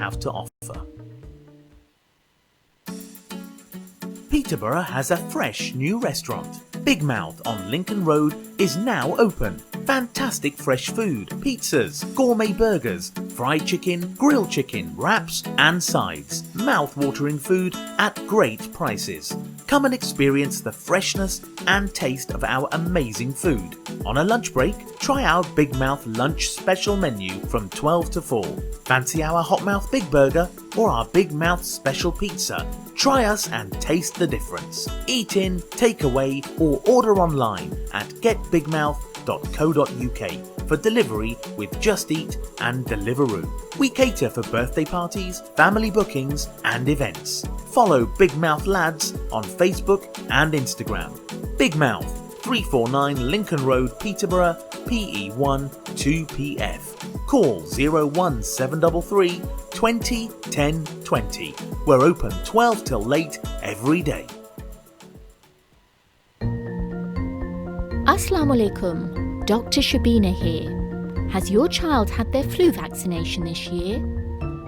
have to offer. Peterborough has a fresh new restaurant. Big Mouth on Lincoln Road is now open. Fantastic fresh food, pizzas, gourmet burgers, fried chicken, grilled chicken, wraps and sides. Mouth-watering food at great prices. Come and experience the freshness and taste of our amazing food. On a lunch break, try our Big Mouth lunch special menu from 12 to 4. Fancy our Hot Mouth Big Burger or our Big Mouth Special Pizza? Try us and taste the difference. Eat in, take away or order online at getbigmouth.co.uk for delivery with Just Eat and Deliveroo. We cater for birthday parties, family bookings and events. Follow Big Mouth Lads on Facebook and Instagram. Big Mouth, 349 Lincoln Road, Peterborough, PE1 2PF. Call 01733 20 10 20. We're open 12 till late every day. Assalamu alaikum, Dr. Shabana here. Has your child had their flu vaccination this year?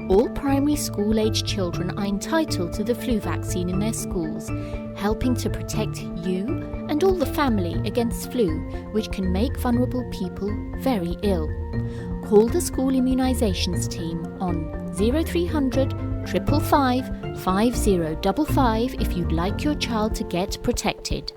All primary school-aged children are entitled to the flu vaccine in their schools, helping to protect you and all the family against flu, which can make vulnerable people very ill. Call the school immunisations team on 0300 555 5055 if you'd like your child to get protected.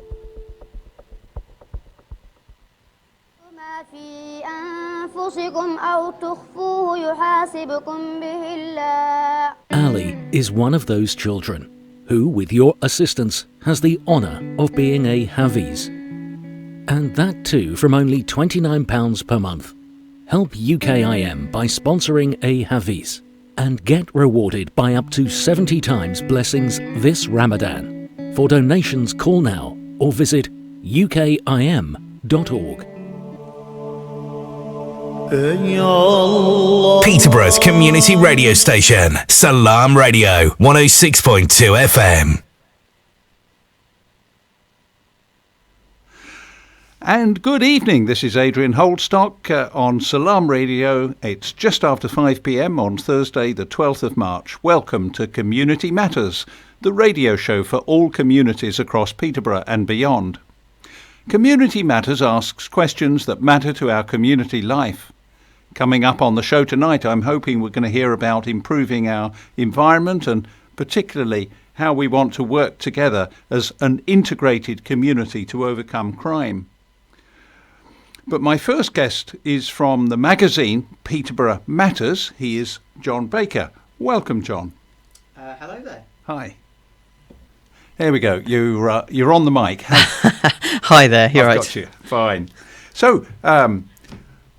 Ali is one of those children who, with your assistance, has the honour of being a Hafiz. And that too from only £29 per month. Help UKIM by sponsoring a Hafiz and get rewarded by up to 70 times blessings this Ramadan. For donations, call now or visit ukim.org. Peterborough's community radio station, Salam Radio, 106.2 FM. And good evening, this is Adrian Holdstock on Salam Radio. It's just after 5 p.m. on Thursday the 12th of March. Welcome to Community Matters, the radio show for all communities across Peterborough and beyond. Community Matters asks questions that matter to our community life. Coming up on the show tonight, I'm hoping we're going to hear about improving our environment and particularly how we want to work together as an integrated community to overcome crime. But my first guest is from the magazine Peterborough Matters. He is John Baker. Welcome, John. Hello there. Hi. There we go. You're on the mic. Hi there. You're I've right. got you. Fine. So,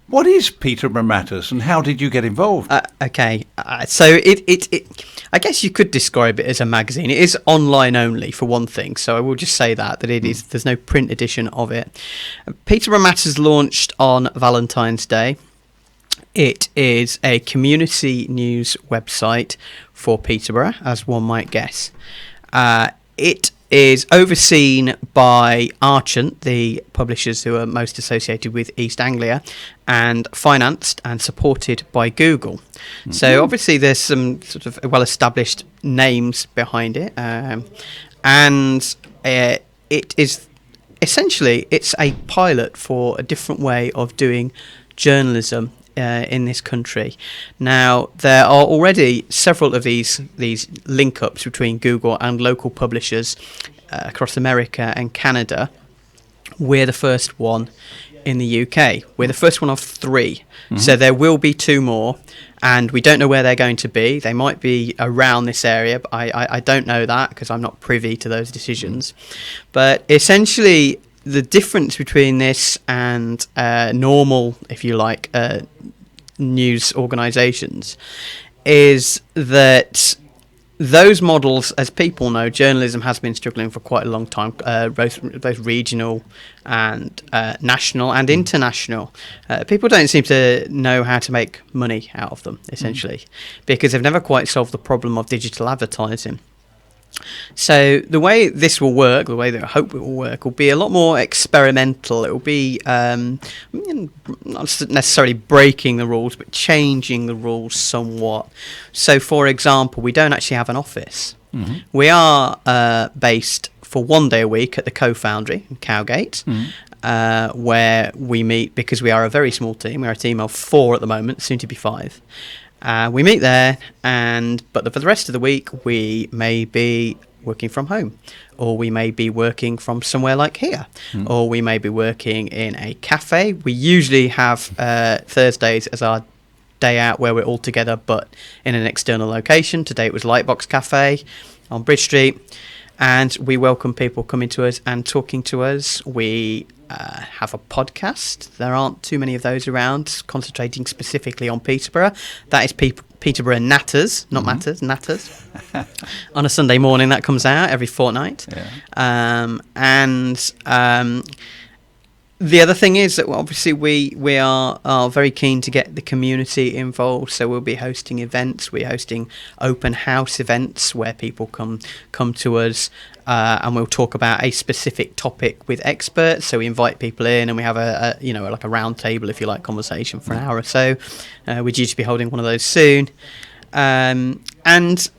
what is Peterborough Matters and how did you get involved? Okay. So it I guess you could describe it as a magazine. It is online only, for one thing. So I will just say that it is. There's no print edition of it. Peterborough Matters launched on Valentine's Day. It is a community news website for Peterborough, as one might guess. It is overseen by Archant, the publishers who are most associated with East Anglia, and financed and supported by Google. Mm-hmm. So obviously there's some sort of well-established names behind it, and it is essentially it's a pilot for a different way of doing journalism in this country. Now, there are already several of these link-ups between Google and local publishers across America and Canada. We're the first one in the UK. We're the first one of 3. Mm-hmm. So there will be 2 more, and we don't know where they're going to be. They might be around this area, but I don't know that because I'm not privy to those decisions. But essentially, the difference between this and normal, if you like, news organisations is that those models, as people know, journalism has been struggling for quite a long time, both regional and national and international. People don't seem to know how to make money out of them, essentially, because they've never quite solved the problem of digital advertising. So the way this will work, the way that I hope it will work, will be a lot more experimental. It will be not necessarily breaking the rules, but changing the rules somewhat. So, for example, we don't actually have an office. Mm-hmm. We are based for 1 day a week at the Co-Foundry in Cowgate, where we meet because we are a very small team. We're a team of 4 at the moment, soon to be 5. We meet there, but for the rest of the week, we may be working from home, or we may be working from somewhere like here, or we may be working in a cafe. We usually have Thursdays as our day out where we're all together, but in an external location. Today it was Lightbox Cafe on Bridge Street, and we welcome people coming to us and talking to us. We have a podcast. There aren't too many of those around, concentrating specifically on Peterborough. That is Peterborough Natters, not Matters, Natters. On a Sunday morning, that comes out every fortnight. Yeah. The other thing is that obviously we are very keen to get the community involved, so we'll be hosting events. We're hosting open house events where people come to us, and we'll talk about a specific topic with experts. So we invite people in, and we have like a round table, if you like, conversation for an hour or so. We're due to be holding one of those soon. And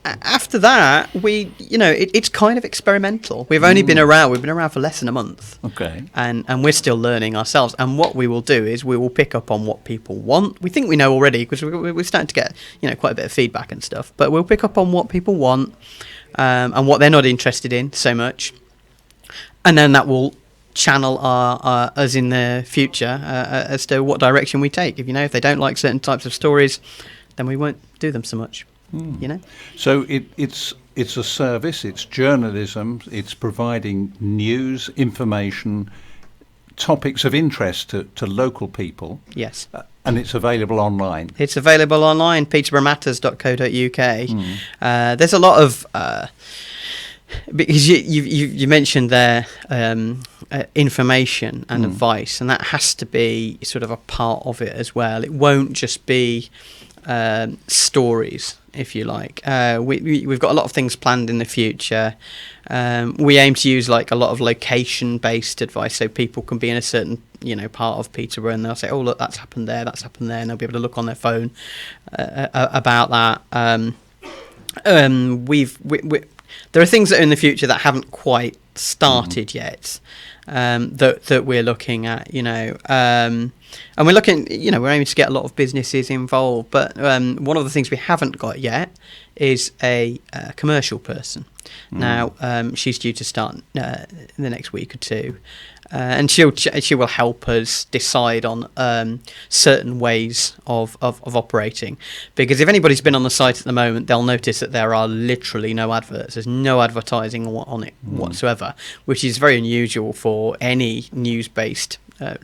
after that, it's kind of experimental. We've only been around. We've been around for less than a month. Okay. And we're still learning ourselves. And what we will do is we will pick up on what people want. We think we know already because we're starting to get quite a bit of feedback and stuff. But we'll pick up on what people want and what they're not interested in so much. And then that will channel us in the future as to what direction we take. If they don't like certain types of stories, then we won't do them so much. So it's a service, it's journalism, it's providing news, information, topics of interest to local people. Yes. And it's available online. It's available online, peterboromatters.co.uk. There's a lot of because you mentioned there information and advice, and that has to be sort of a part of it as well. It won't just be stories, if you like. We've got a lot of things planned in the future. We aim to use like a lot of location-based advice, so people can be in a certain part of Peterborough, and they'll say, "Oh, look, that's happened there," and they'll be able to look on their phone about that. There are things that are in the future that haven't quite started yet, that we're looking at, and we're looking, we're aiming to get a lot of businesses involved. But one of the things we haven't got yet is a commercial person. Now, she's due to start in the next week or two. And she will help us decide on certain ways of operating. Because if anybody's been on the site at the moment, they'll notice that there are literally no adverts. There's no advertising on it whatsoever, which is very unusual for any news-based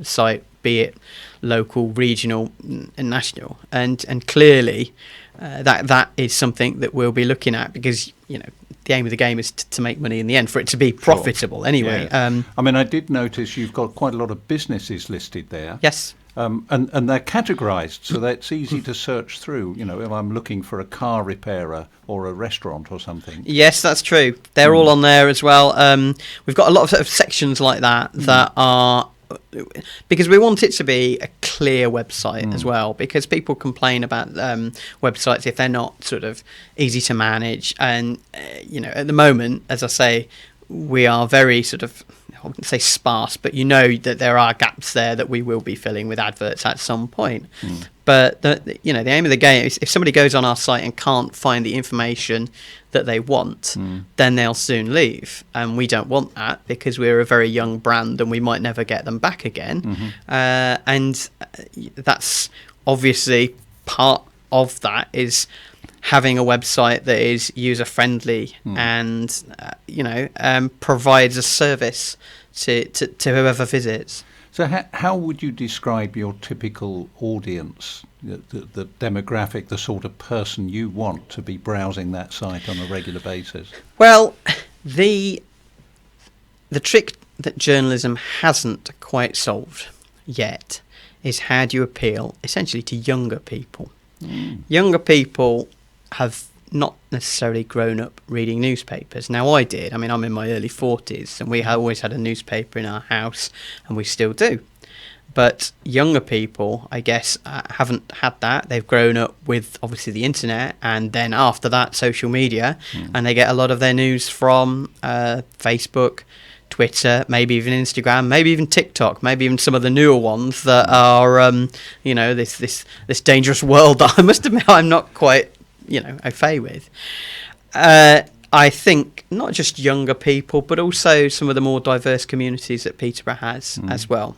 site, be it local, regional, and national. And clearly, that is something that we'll be looking at, because the aim of the game is to make money in the end, for it to be profitable anyway. Yeah. I did notice you've got quite a lot of businesses listed there. Yes. And they're categorised, so that it's easy to search through, if I'm looking for a car repairer or a restaurant or something. Yes, that's true. They're all on there as well. We've got a lot of sort of sections like that that are... because we want it to be a clear website as well, because people complain about websites if they're not sort of easy to manage. And at the moment, as I say, we are very sort of, I wouldn't say sparse, but that there are gaps there that we will be filling with adverts at some point. But the aim of the game is, if somebody goes on our site and can't find the information that they want, then they'll soon leave, and we don't want that, because we're a very young brand and we might never get them back again. And that's obviously part of that, is having a website that is user friendly and provides a service to whoever visits. So how would you describe your typical audience, the demographic, the sort of person you want to be browsing that site on a regular basis? Well, the trick that journalism hasn't quite solved yet is, how do you appeal essentially to younger people? Younger people have not necessarily grown up reading newspapers. Now, I did. I mean, I'm in my early 40s, and we always had a newspaper in our house, and we still do. But younger people, I guess, haven't had that. They've grown up with, obviously, the internet, and then after that, social media, and they get a lot of their news from Facebook, Twitter, maybe even Instagram, maybe even TikTok, maybe even some of the newer ones that are, this dangerous world that I must admit I'm not quite, au fait with. I think not just younger people, but also some of the more diverse communities that Peterborough has as well.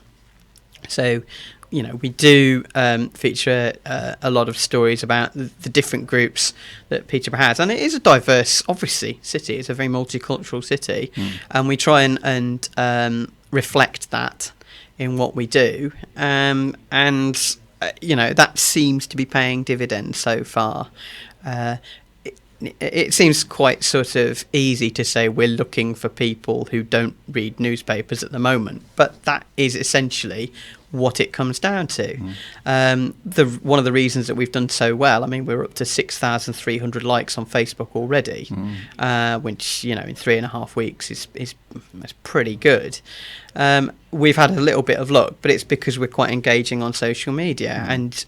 So, we do feature a lot of stories about the different groups that Peterborough has. And it is a diverse, obviously, city. It's a very multicultural city. And we try and reflect that in what we do. That seems to be paying dividends so far. It seems quite sort of easy to say we're looking for people who don't read newspapers at the moment, but that is essentially what it comes down to. One of the reasons that we've done so well, I mean, we're up to 6,300 likes on Facebook already, which, in 3.5 weeks is pretty good. We've had a little bit of luck, but it's because we're quite engaging on social media. And,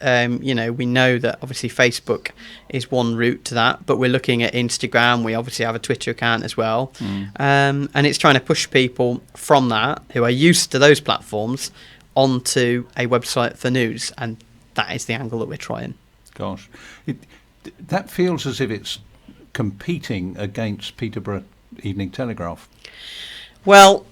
we know that obviously Facebook is one route to that, but we're looking at Instagram. We obviously have a Twitter account as well. And it's trying to push people from that who are used to those platforms onto a website for news. And that is the angle that we're trying. Gosh, that feels as if it's competing against Peterborough Evening Telegraph. Well,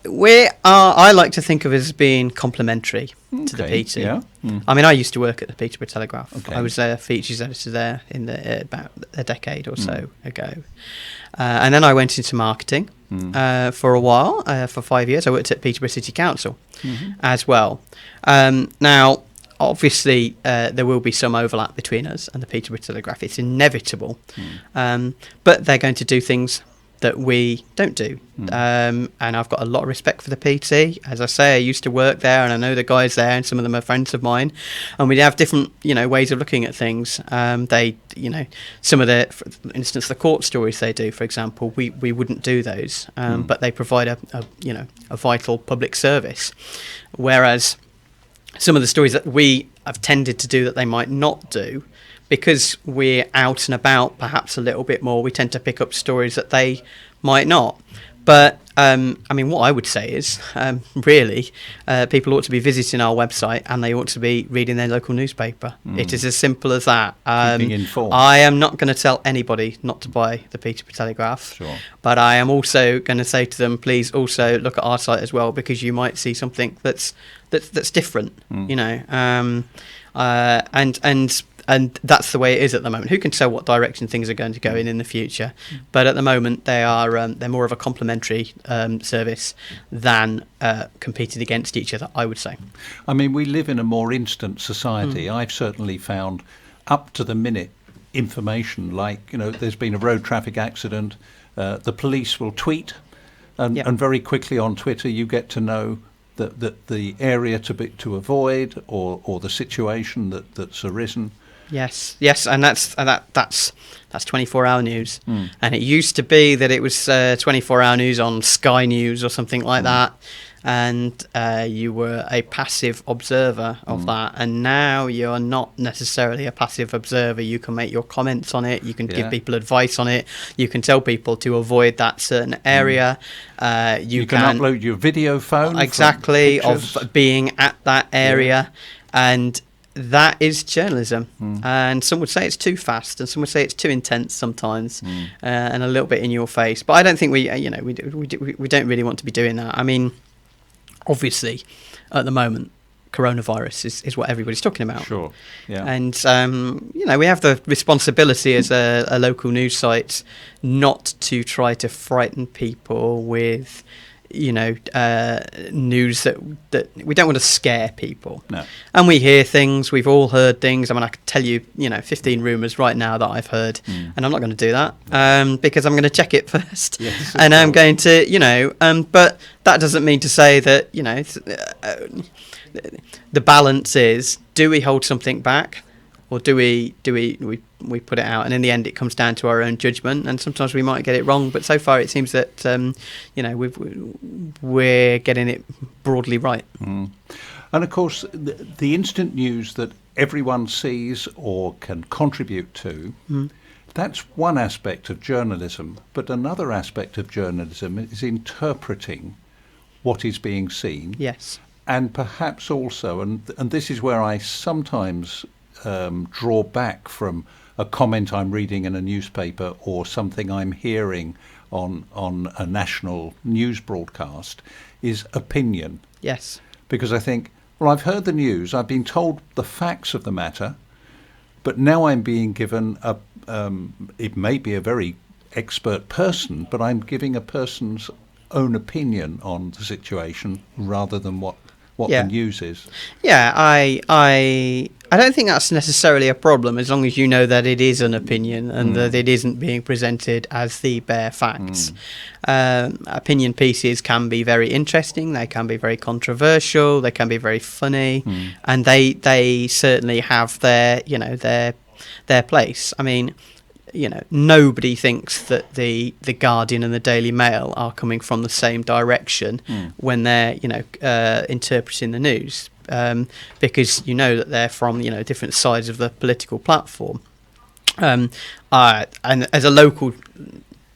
I like to think of it as being complementary to the PT. Yeah. I mean, I used to work at the Peterborough Telegraph. Okay. I was a features editor there in about a decade or so ago. And then I went into marketing for a while, for 5 years. I worked at Peterborough City Council as well. Now, obviously, there will be some overlap between us and the Peterborough Telegraph. It's inevitable. But they're going to do things that we don't do. And I've got a lot of respect for the PT. As I say, I used to work there, and I know the guys there, and some of them are friends of mine. And we have different, ways of looking at things. They, some of the, for instance, the court stories they do, for example, we wouldn't do those. But they provide a vital public service. Whereas some of the stories that we have tended to do that they might not do, because we're out and about perhaps a little bit more, we tend to pick up stories that they might not. But, what I would say is, really, people ought to be visiting our website, and they ought to be reading their local newspaper. It is as simple as that. Keeping informed. I am not going to tell anybody not to buy the Peterborough Telegraph. Sure. But I am also going to say to them, please also look at our site as well, because you might see something that's different, And that's the way it is at the moment. Who can tell what direction things are going to go in the future? But at the moment, they're more of a complementary service than competing against each other, I would say. I mean, we live in a more instant society. I've certainly found up-to-the-minute information, like, there's been a road traffic accident. The police will tweet, and very quickly on Twitter you get to know that the area to avoid or the situation that's arisen. Yes, and that's 24-hour news. And it used to be that it was 24-hour news on Sky News or something like that, and you were a passive observer of that. And now you're not necessarily a passive observer. You can make your comments on it. You can give people advice on it. You can tell people to avoid that certain area. You can upload your video phone. Exactly, of being at that area. And that is journalism. And some would say it's too fast, and some would say it's too intense sometimes, and a little bit in your face. But I don't think we don't really want to be doing that. I mean, obviously, at the moment, coronavirus is what everybody's talking about. Sure. Yeah. And we have the responsibility as a local news site not to try to frighten people with news that we don't want to scare people. No. And we hear things, we've all heard things. I mean, I could tell you, 15 rumours right now that I've heard, and I'm not going to do that because I'm going to check it first. Yes, and I'm going to, but that doesn't mean to say that, the balance is, do we hold something back, or do we put it out? And in the end, it comes down to our own judgment, and sometimes we might get it wrong. But so far, it seems that we're getting it broadly right. Mm. And of course, the instant news that everyone sees or can contribute to. That's one aspect of journalism, but another aspect of journalism is interpreting what is being seen. Yes. And perhaps also, and this is where I sometimes draw back from a comment I'm reading in a newspaper or something I'm hearing on a national news broadcast, is opinion. Yes. Because I think, well, I've heard the news, I've been told the facts of the matter, but now I'm being given it may be a very expert person, but I'm giving a person's own opinion on the situation rather than what the news is. Yeah, I don't think that's necessarily a problem, as long as you know that it is an opinion and that it isn't being presented as the bare facts. Opinion pieces can be very interesting, they can be very controversial, they can be very funny, and they certainly have their place. I mean, nobody thinks that the Guardian and the Daily Mail are coming from the same direction when they're interpreting the news, because that they're from different sides of the political platform. And as a local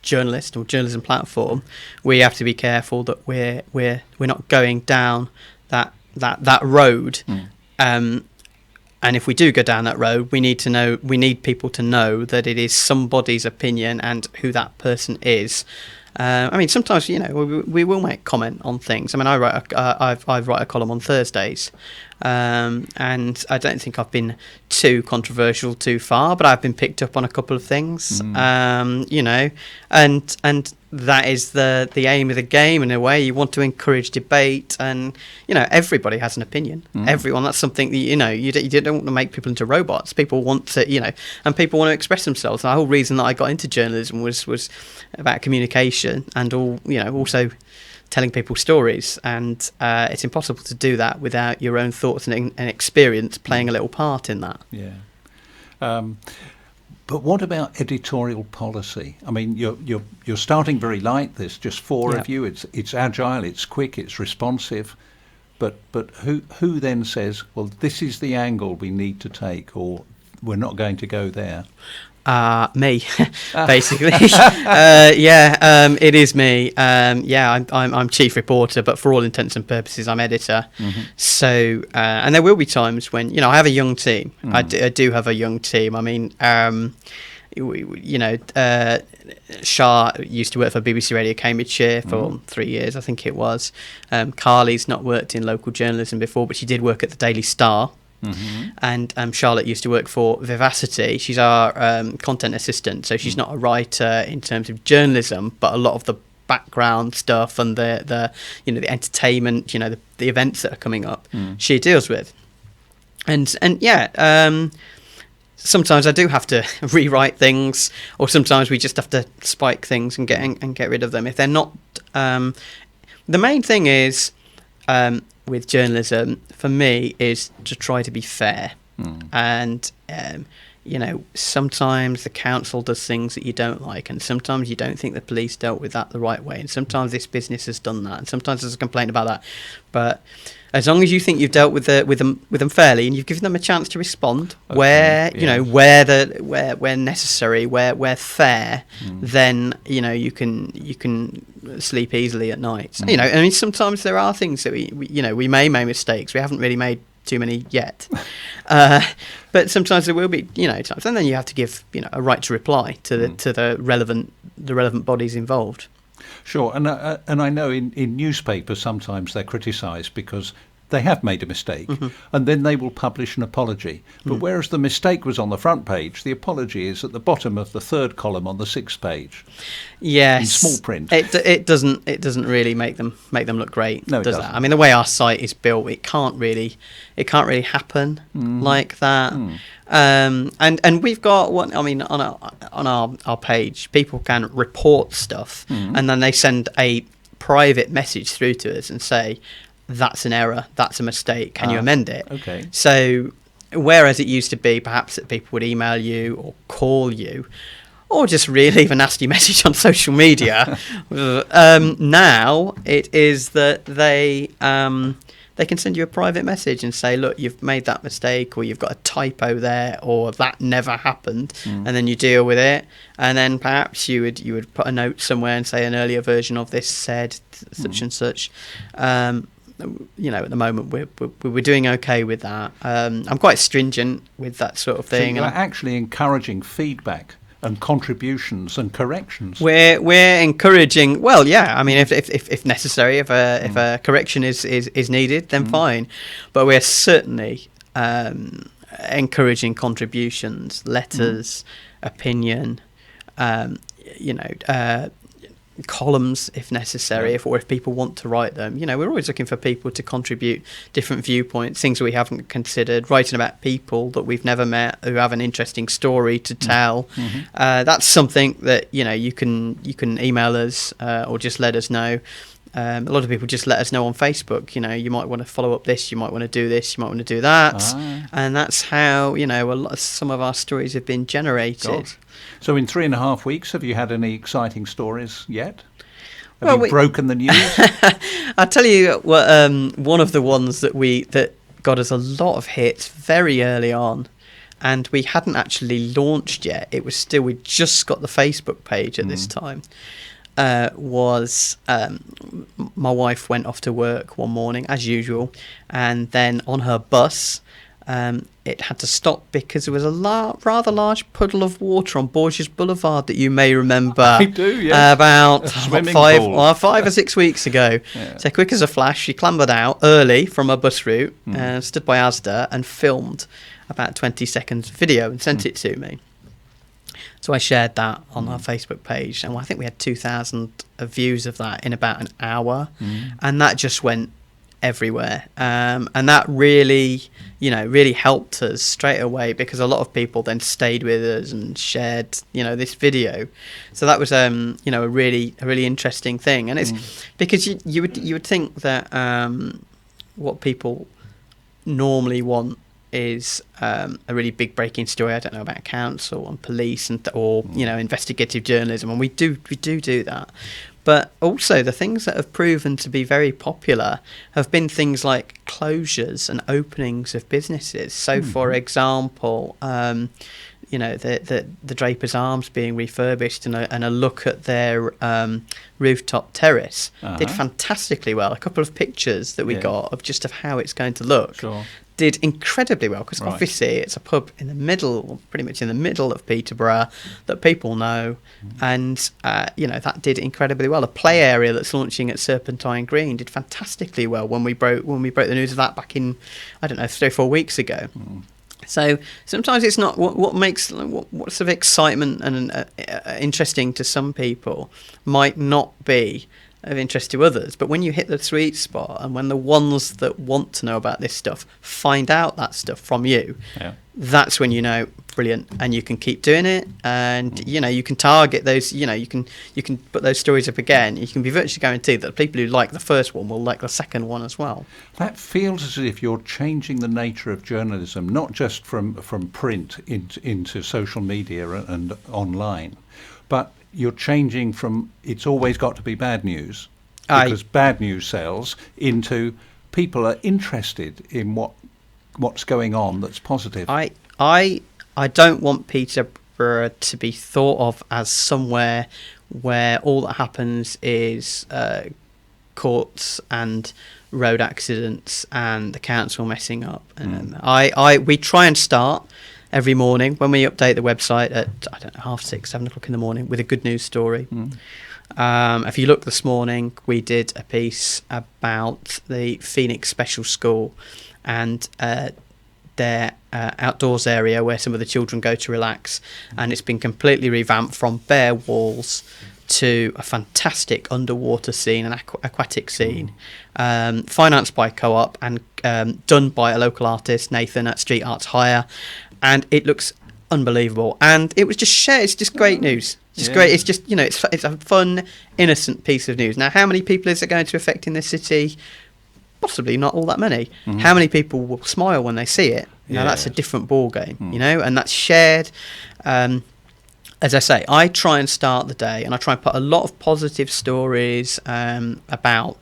journalist or journalism platform, we have to be careful that we're not going down that road. And if we do go down that road, we need people to know that it is somebody's opinion and who that person is. I mean, sometimes we will make comment on things. I mean, I write a column on Thursdays, and I don't think I've been too controversial too far, but I've been picked up on a couple of things. And that is the aim of the game. In a way, you want to encourage debate, and everybody has an opinion. Everyone. That's something that you don't want to make people into robots. People want to and people want to express themselves. And the whole reason that I got into journalism was about communication and also telling people stories. And it's impossible to do that without your own thoughts and experience playing a little part in that. Yeah. But what about editorial policy? I mean, you're starting very light. There's just four of you. It's agile, it's quick, it's responsive. But who then says, well, this is the angle we need to take, or we're not going to go there? Me, basically. It is me. I'm chief reporter, but for all intents and purposes, I'm editor. So, and there will be times when I have a young team. I do have a young team. I mean, Shah used to work for BBC Radio Cambridgeshire for 3 years, I think it was. Carly's not worked in local journalism before, but she did work at the Daily Star. And Charlotte used to work for Vivacity. She's our content assistant, so she's not a writer in terms of journalism, but a lot of the background stuff and the entertainment, the events that are coming up, she deals with. And sometimes I do have to rewrite things, or sometimes we just have to spike things and get rid of them if they're not. The main thing is, with journalism, for me, is to try to be fair. And sometimes the council does things that you don't like, and sometimes you don't think the police dealt with that the right way, and sometimes this business has done that, and sometimes there's a complaint about that. But as long as you think you've dealt with them fairly, and you've given them a chance to respond, where necessary, where fair, then you can sleep easily at night. I mean, sometimes there are things that we may make mistakes. We haven't really made too many yet, but sometimes there will be times, and then you have to give a right to reply to the relevant bodies involved. Sure, and I know in newspapers sometimes they're criticised because they have made a mistake, and then they will publish an apology. But whereas the mistake was on the front page, the apology is at the bottom of the third column on the sixth page. Yes, in small print. It doesn't really make them look great, no, does it? I mean, the way our site is built, it can't really happen like that. And we've got on our page, people can report stuff, and then they send a private message through to us and say, that's an error, that's a mistake, can you amend it? Okay. So Whereas it used to be perhaps that people would email you or call you, or just really leave a nasty message on social media. Now it is that they can send you a private message and say, look, you've made that mistake, or you've got a typo there, or that never happened, and then you deal with it. And then perhaps you would put a note somewhere and say an earlier version of this said such and such. At the moment we're doing okay with that. I'm quite stringent with that sort of thing. So you're actually encouraging feedback and contributions and corrections. We're encouraging. Well, yeah. I mean, if necessary, if a correction is needed, then fine. But we're certainly encouraging contributions, letters, opinion. Columns if necessary, if people want to write them. We're always looking for people to contribute different viewpoints, things that we haven't considered, writing about people that we've never met who have an interesting story to tell. That's something that you can email us or just let us know. A lot of people just let us know on Facebook. You might want to follow up this, you might want to do this, you might want to do that, and that's how some of our stories have been generated. Gosh. So in 3.5 weeks, have you had any exciting stories yet? Have you broken the news? I'll tell you what. One of the ones that got us a lot of hits very early on, and we hadn't actually launched yet. It was still, we just got the Facebook page at this time. Was my wife went off to work one morning as usual, and then on her bus it had to stop because there was a rather large puddle of water on Borges Boulevard that you may remember. I do, yes. About 5 or 6 weeks ago. Yeah. So quick as a flash, she clambered out early from her bus route, stood by Asda and filmed about 20 seconds video and sent it to me. So I shared that on our Facebook page, and I think we had 2,000 views of that in about an hour, and that just went everywhere. And that really helped us straight away, because a lot of people then stayed with us and shared, this video. So that was, a really interesting thing. And it's because you would think that what people normally want is a really big breaking story. I don't know about council and police or investigative journalism, and we do that. But also the things that have proven to be very popular have been things like closures and openings of businesses. So, for example, the Draper's Arms being refurbished and a look at their rooftop terrace did fantastically well. A couple of pictures that we got of how it's going to look did incredibly well, because obviously it's a pub in the middle, pretty much in the middle of Peterborough, that people know, and that did incredibly well. A play area that's launching at Serpentine Green did fantastically well when we broke the news of that back in 3 or 4 weeks ago. So sometimes it's not what's of excitement and interesting to some people might not be of interest to others. But when you hit the sweet spot, and when the ones that want to know about this stuff find out that stuff from you, that's when brilliant, and you can keep doing it, and you can target those. You can put those stories up again. You can be virtually guaranteed that the people who like the first one will like the second one as well. That feels as if you're changing the nature of journalism, not just from print into social media and online, but you're changing from it's always got to be bad news, because bad news sells, into people are interested in what's going on that's positive. I don't want Peterborough to be thought of as somewhere where all that happens is courts and road accidents and the council messing up. And we try and start every morning when we update the website at 6:30, 7 o'clock in the morning with a good news story. If you look this morning, we did a piece about the Phoenix Special School and their outdoors area where some of the children go to relax, and it's been completely revamped from bare walls to a fantastic underwater scene, an aquatic scene, financed by Co-op and done by a local artist, Nathan, at Street Arts Hire, and it looks unbelievable. And it was just shared. It's just great news. Just great. It's just it's a fun, innocent piece of news. Now, how many people is it going to affect in this city? Possibly not all that many. How many people will smile when they see it? Now that's a different ball game, and that's shared. As I say, I try and start the day, and I try and put a lot of positive stories about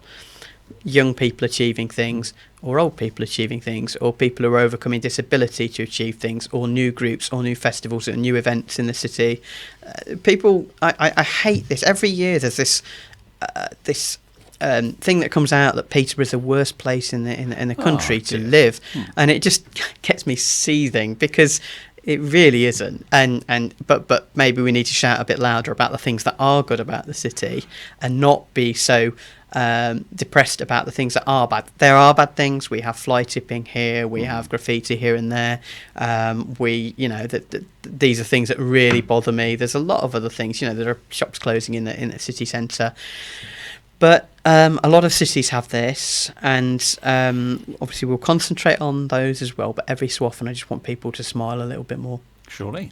young people achieving things, or old people achieving things, or people who are overcoming disability to achieve things, or new groups, or new festivals, or new events in the city. I hate this. Every year there's this thing that comes out that Peterborough is the worst place in the country to live, and it just gets me seething, because it really isn't. But maybe we need to shout a bit louder about the things that are good about the city, and not be so depressed about the things that are bad. There are bad things. We have fly tipping here. We have graffiti here and there. These are things that really bother me. There's a lot of other things. There are shops closing in the city centre. But a lot of cities have this, and obviously we'll concentrate on those as well. But every so often, I just want people to smile a little bit more. Surely.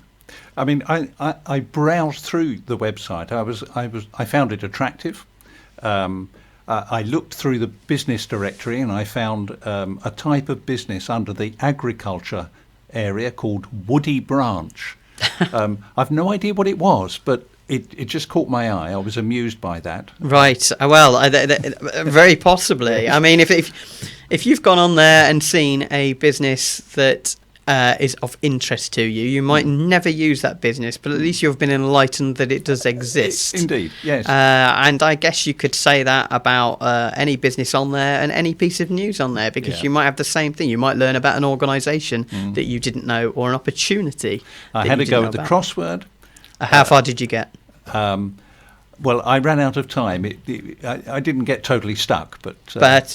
I mean, I browsed through the website. I found it attractive. I looked through the business directory, and I found a type of business under the agriculture area called Woody Branch. I've no idea what it was, but it just caught my eye. I was amused by that. Right. Well, very possibly. I mean, if you've gone on there and seen a business that is of interest to you, you might never use that business, but at least you've been enlightened that it does exist. Indeed, yes. And I guess you could say that about any business on there and any piece of news on there, because you might have the same thing. You might learn about an organisation that you didn't know, or an opportunity. I had to go with the crossword. How far did you get? Well, I ran out of time. I didn't get totally stuck, but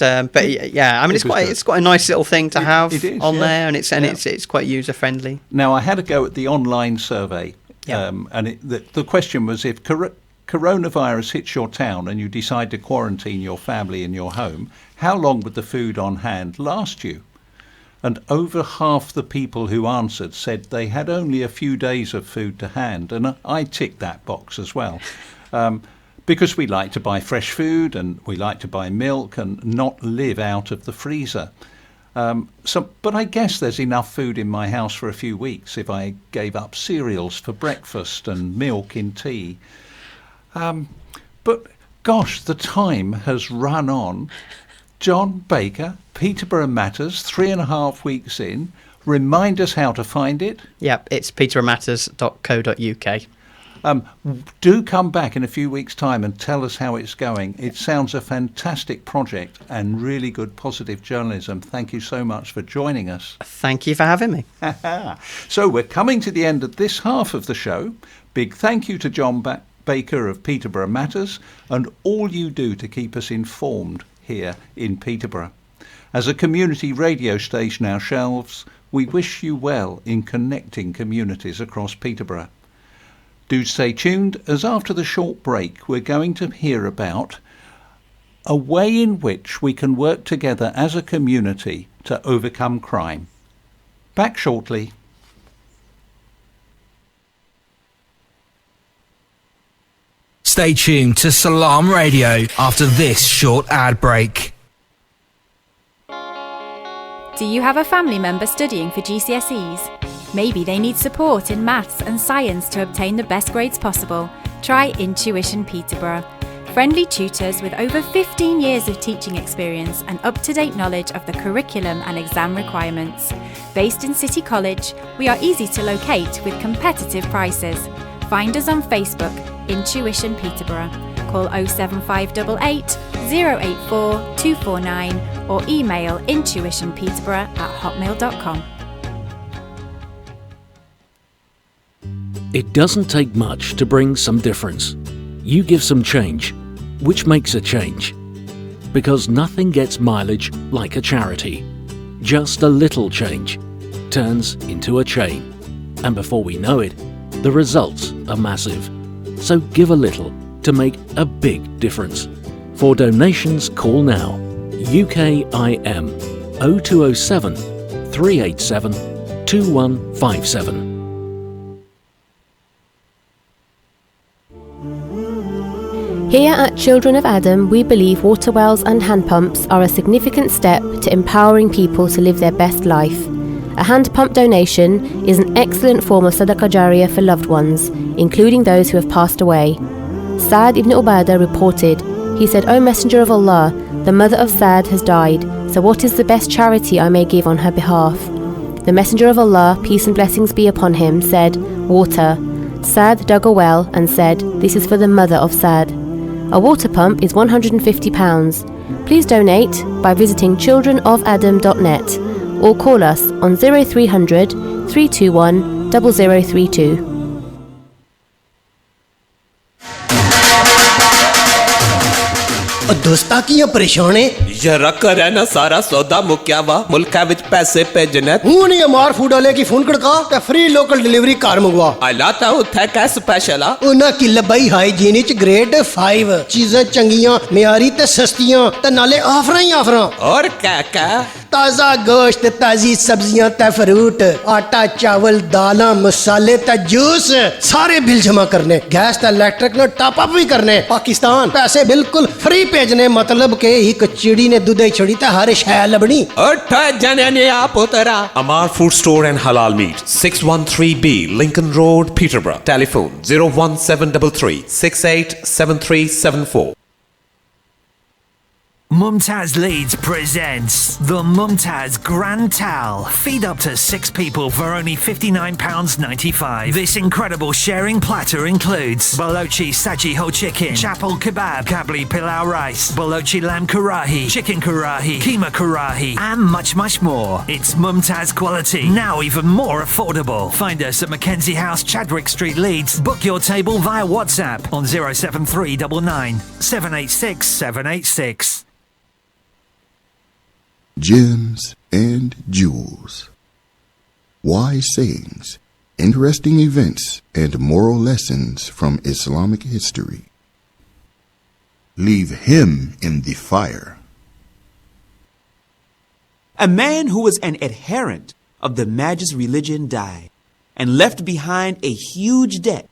yeah, I mean, it's quite a nice little thing to have on there, and it's quite user friendly. Now, I had to go at the online survey, and the question was, if coronavirus hits your town and you decide to quarantine your family in your home, how long would the food on hand last you? And over half the people who answered said they had only a few days of food to hand, and I ticked that box as well. Because we like to buy fresh food, and we like to buy milk and not live out of the freezer. But I guess there's enough food in my house for a few weeks if I gave up cereals for breakfast and milk in tea. But gosh, the time has run on. John Baker, Peterborough Matters, 3.5 weeks in. Remind us how to find it. Yep, it's peterboromatters.co.uk. Do come back in a few weeks' time and tell us how it's going. It sounds a fantastic project and really good positive journalism. Thank you so much for joining us. Thank you for having me. So we're coming to the end of this half of the show. Big thank you to John Baker of Peterborough Matters, and all you do to keep us informed here in Peterborough. As a community radio station ourselves, we wish you well in connecting communities across Peterborough. Do stay tuned, as after the short break we're going to hear about a way in which we can work together as a community to overcome crime. Back shortly. Stay tuned to Salam Radio after this short ad break. Do you have a family member studying for GCSEs? Maybe they need support in maths and science to obtain the best grades possible. Try Intuition Peterborough. Friendly tutors with over 15 years of teaching experience and up-to-date knowledge of the curriculum and exam requirements. Based in City College, we are easy to locate with competitive prices. Find us on Facebook, Intuition Peterborough. Call 07588 084 249 or email intuitionpeterborough@hotmail.com. It doesn't take much to bring some difference. You give some change, which makes a change. Because nothing gets mileage like a charity. Just a little change turns into a chain. And before we know it, the results are massive. So give a little to make a big difference. For donations, call now. UKIM 0207 387 2157. Here at Children of Adam, we believe water wells and hand pumps are a significant step to empowering people to live their best life. A hand pump donation is an excellent form of sadaqah jariyah for loved ones, including those who have passed away. Sa'd ibn Ubadah reported, he said, "O Messenger of Allah, the mother of Sa'd has died, so what is the best charity I may give on her behalf?" The Messenger of Allah, peace and blessings be upon him, said, "Water." Sa'd dug a well and said, "This is for the mother of Sa'd." A water pump is £150. Please donate by visiting childrenofadam.net or call us on 0300 321 0032. दोस्ताकियां परेशान है जरा कर है ना सारा सौदा मुक्या वा मुल्का विच पैसे भेजने हूं नहीं मार फूड वाले की फोन खड़का ते फ्री लोकल डिलीवरी कार मंगवा आलाता उथे कै स्पेशल आ उना की लबाई हाइजीन च ग्रेड 5 चीज़ां चंगियां मियारी ते सस्तियां ते नाले ऑफरां ही ऑफरां और क्या ताजा गोश्त ताजी सब्जियां ते फ्रूट आटा चावल दालां मसाले ते जूस सारे बिल जमा करने गैस ते इलेक्ट्रिक नो टॉप अप भी करने पाकिस्तान पैसे बिल्कुल फ्री भेजने मतलब के एक चिड़ी ने दूध छड़ी ते हर शय लबनी जने ने आप उतरा Amar Food Store and Halal Meat 613B Lincoln Road Peterborough telephone 01733 687374. Mumtaz Leeds presents the Mumtaz Grand Tal. Feed up to 6 people for only £59.95. This incredible sharing platter includes Balochi Saji whole chicken, chapel kebab, kabli pilau rice, Balochi lamb karahi, chicken karahi, keema karahi, and much more. It's Mumtaz quality, now even more affordable. Find us at Mackenzie House, Chadwick Street, Leeds. Book your table via WhatsApp on 07399 786 786. Gems and jewels, wise sayings, interesting events, and moral lessons from Islamic history. Leave him in the fire. A man who was an adherent of the Majus religion died and left behind a huge debt.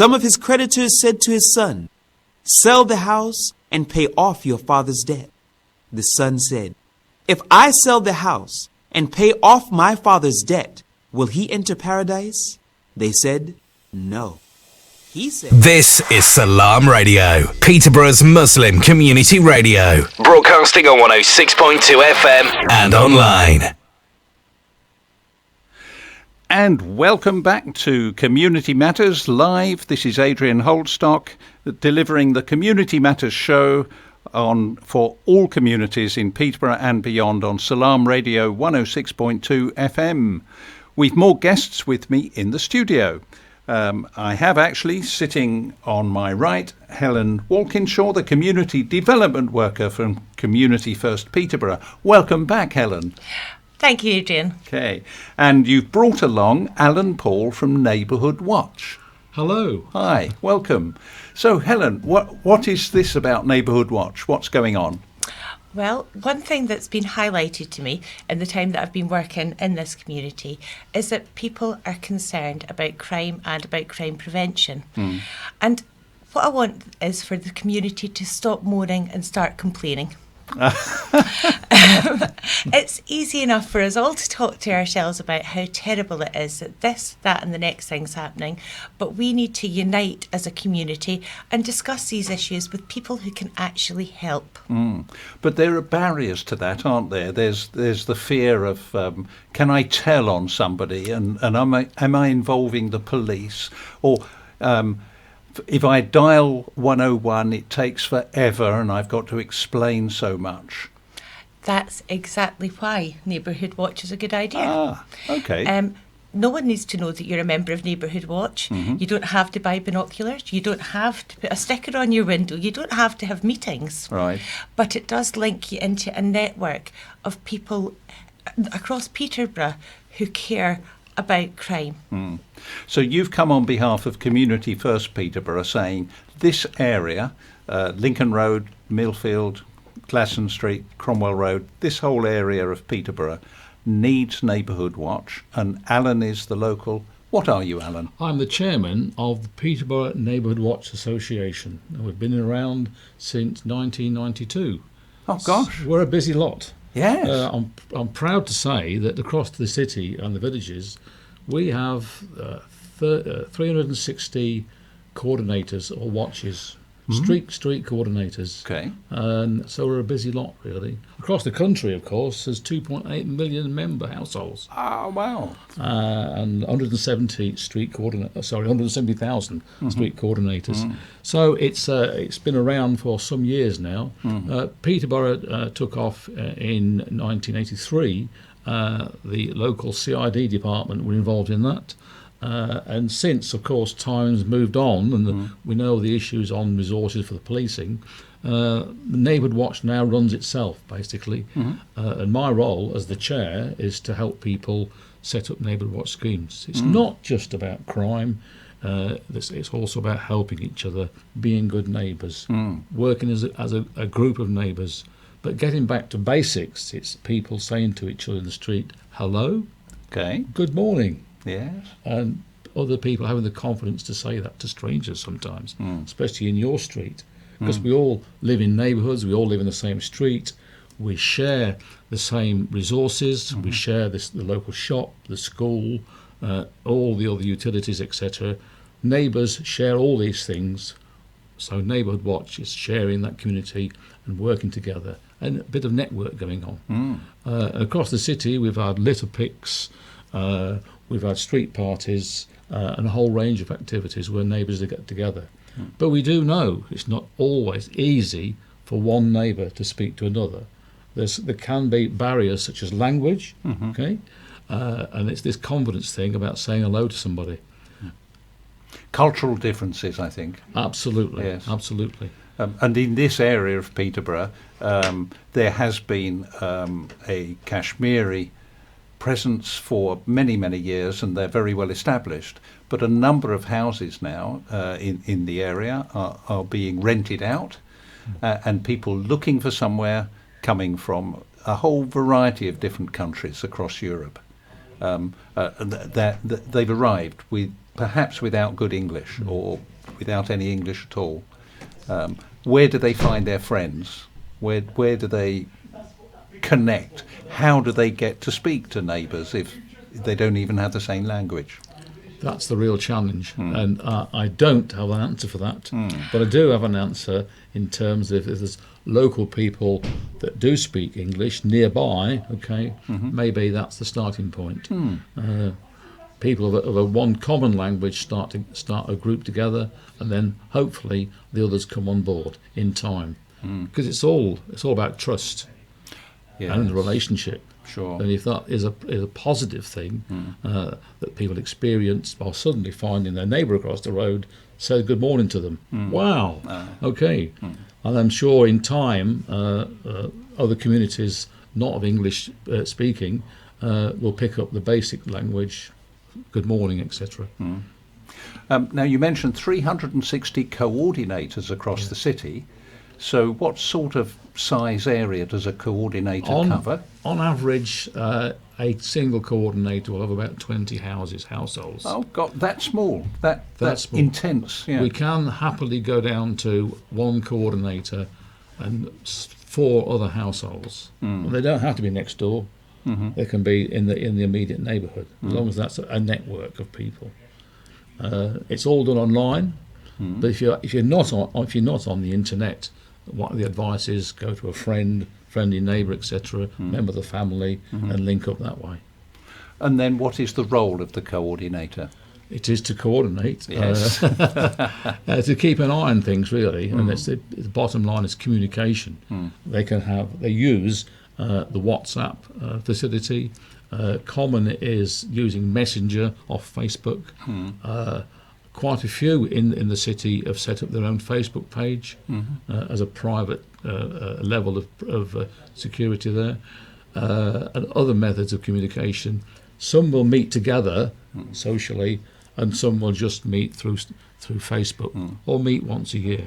Some of his creditors said to his son, "Sell the house and pay off your father's debt." The son said, "If I sell the house and pay off my father's debt, will he enter paradise?" They said, "No." He said, This is Salam Radio, Peterborough's Muslim community radio. Broadcasting on 106.2 FM and online. And welcome back to Community Matters Live. This is Adrian Holdstock delivering the Community Matters show for all communities in Peterborough and beyond on Salam Radio 106.2 FM. We've more guests with me in the studio. I have actually sitting on my right Helen Walkinshaw, the community development worker from Community First Peterborough. Welcome back, Helen. Thank you, Adrian. Okay, and you've brought along Alan Paul from Neighbourhood Watch. Hello. Hi, welcome. So, Helen, what is this about Neighbourhood Watch? What's going on? Well, one thing that's been highlighted to me in the time that I've been working in this community is that people are concerned about crime and about crime prevention. And what I want is for the community to stop moaning and start complaining. It's easy enough for us all to talk to ourselves about how terrible it is that this, that and the next thing's happening, but we need to unite as a community and discuss these issues with people who can actually help. But there are barriers to that, aren't there? There's the fear of can I tell on somebody and am I involving the police, or if I dial 101, it takes forever and I've got to explain so much. That's exactly why Neighbourhood Watch is a good idea. Ah, okay. No one needs to know that you're a member of Neighbourhood Watch. You don't have to buy binoculars. You don't have to put a sticker on your window. You don't have to have meetings. Right. But it does link you into a network of people across Peterborough who care about crime. So you've come on behalf of Community First Peterborough saying this area, Lincoln Road, Millfield, Glasson Street, Cromwell Road, this whole area of Peterborough needs Neighbourhood Watch, and Alan is the local. What are you, Alan? I'm the chairman of the Peterborough Neighbourhood Watch Association. We've been around since 1992. Oh, gosh. We're a busy lot. Yes. I'm proud to say that across the city and the villages, we have 360 coordinators or watches, street coordinators. Okay. And so we're a busy lot, really. Across the country, of course, there's 2.8 million member households. Oh, wow. And 170,000 street coordinators. So it's been around for some years now. Peterborough took off in 1983. The local CID department were involved in that. And since, of course, time's moved on and we know the issues on resources for the policing, the Neighbourhood Watch now runs itself, basically. And my role as the chair is to help people set up Neighbourhood Watch schemes. It's not just about crime, it's also about helping each other, being good neighbours, working as a group of neighbours. But getting back to basics, it's people saying to each other in the street, hello, good morning. Yes. And other people having the confidence to say that to strangers sometimes, especially in your street. Because we all live in neighbourhoods, we all live in the same street, we share the same resources, we share the local shop, the school, all the other utilities, etc. Neighbours share all these things. So Neighbourhood Watch is sharing that community and working together, and a bit of network going on. Across the city, we've had litter picks, we've had street parties, and a whole range of activities where neighbours get together. But we do know it's not always easy for one neighbour to speak to another. There can be barriers such as language, and it's this confidence thing about saying hello to somebody. Cultural differences, I think. Absolutely, yes. Absolutely. And in this area of Peterborough, there has been a Kashmiri presence for many, many years, and they're very well established. But a number of houses now in the area are being rented out, and people looking for somewhere coming from a whole variety of different countries across Europe. They've arrived perhaps without good English or without any English at all. Where do they find their friends? Where do they connect? How do they get to speak to neighbours if they don't even have the same language? That's the real challenge, and I don't have an answer for that, but I do have an answer in terms of if there's local people that do speak English nearby, maybe that's the starting point. People of a one common language start a group together, and then hopefully the others come on board in time, because it's all about trust and the relationship. Sure. And if that is a positive thing that people experience while suddenly finding their neighbour across the road say good morning to them, wow, and I'm sure in time other communities not of English speaking will pick up the basic language, good morning, etc. Now you mentioned 360 coordinators across the city. So what sort of size area does a coordinator cover? On average, a single coordinator will have about 20 households. Oh, God, that small. That's small. Intense. Yeah. We can happily go down to one coordinator and 4 other households. Well, they don't have to be next door. They can be in the immediate neighbourhood, as long as that's a network of people. It's all done online, but if you're not on the internet, what the advice is, go to a friendly neighbour, etc., member of the family, and link up that way. And then what is the role of the coordinator? It is to coordinate, yes. To keep an eye on things, really, and the bottom line is communication. They use the WhatsApp facility. Common is using Messenger off Facebook. Quite a few in the city have set up their own Facebook page as a private level of security there, and other methods of communication. Some will meet together socially, and some will just meet through Facebook or meet once a year.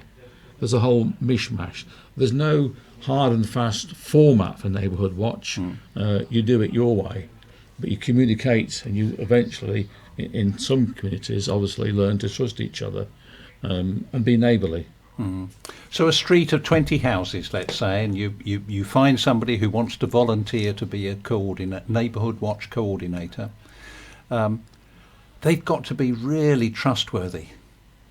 There's a whole mishmash. There's no hard and fast format for Neighbourhood Watch. You do it your way, but you communicate, and you eventually, in some communities, obviously learn to trust each other and be neighbourly. So a street of 20 houses, let's say, and you find somebody who wants to volunteer to be a neighbourhood watch coordinator. They've got to be really trustworthy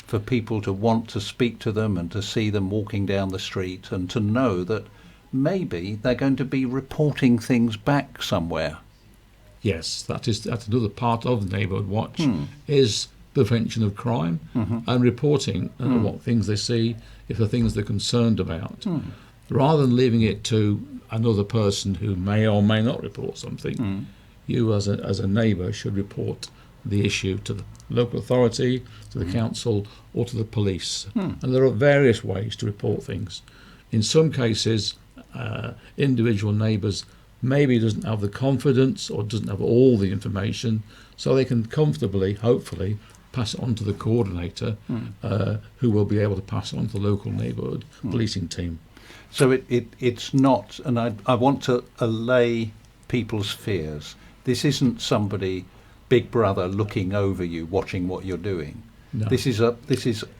for people to want to speak to them and to see them walking down the street and to know that maybe they're going to be reporting things back somewhere. Yes, that's another part of the Neighbourhood Watch is prevention of crime and reporting what things they see, if there are things they're concerned about, rather than leaving it to another person who may or may not report something. You as a neighbour should report the issue to the local authority, to the council, or to the police. And there are various ways to report things. In some cases, individual neighbours maybe doesn't have the confidence or doesn't have all the information, so they can comfortably, hopefully, pass it on to the coordinator, who will be able to pass it on to the local neighbourhood policing team. So it's not, and I want to allay people's fears. This isn't somebody, Big Brother, looking over you, watching what you're doing. No. This is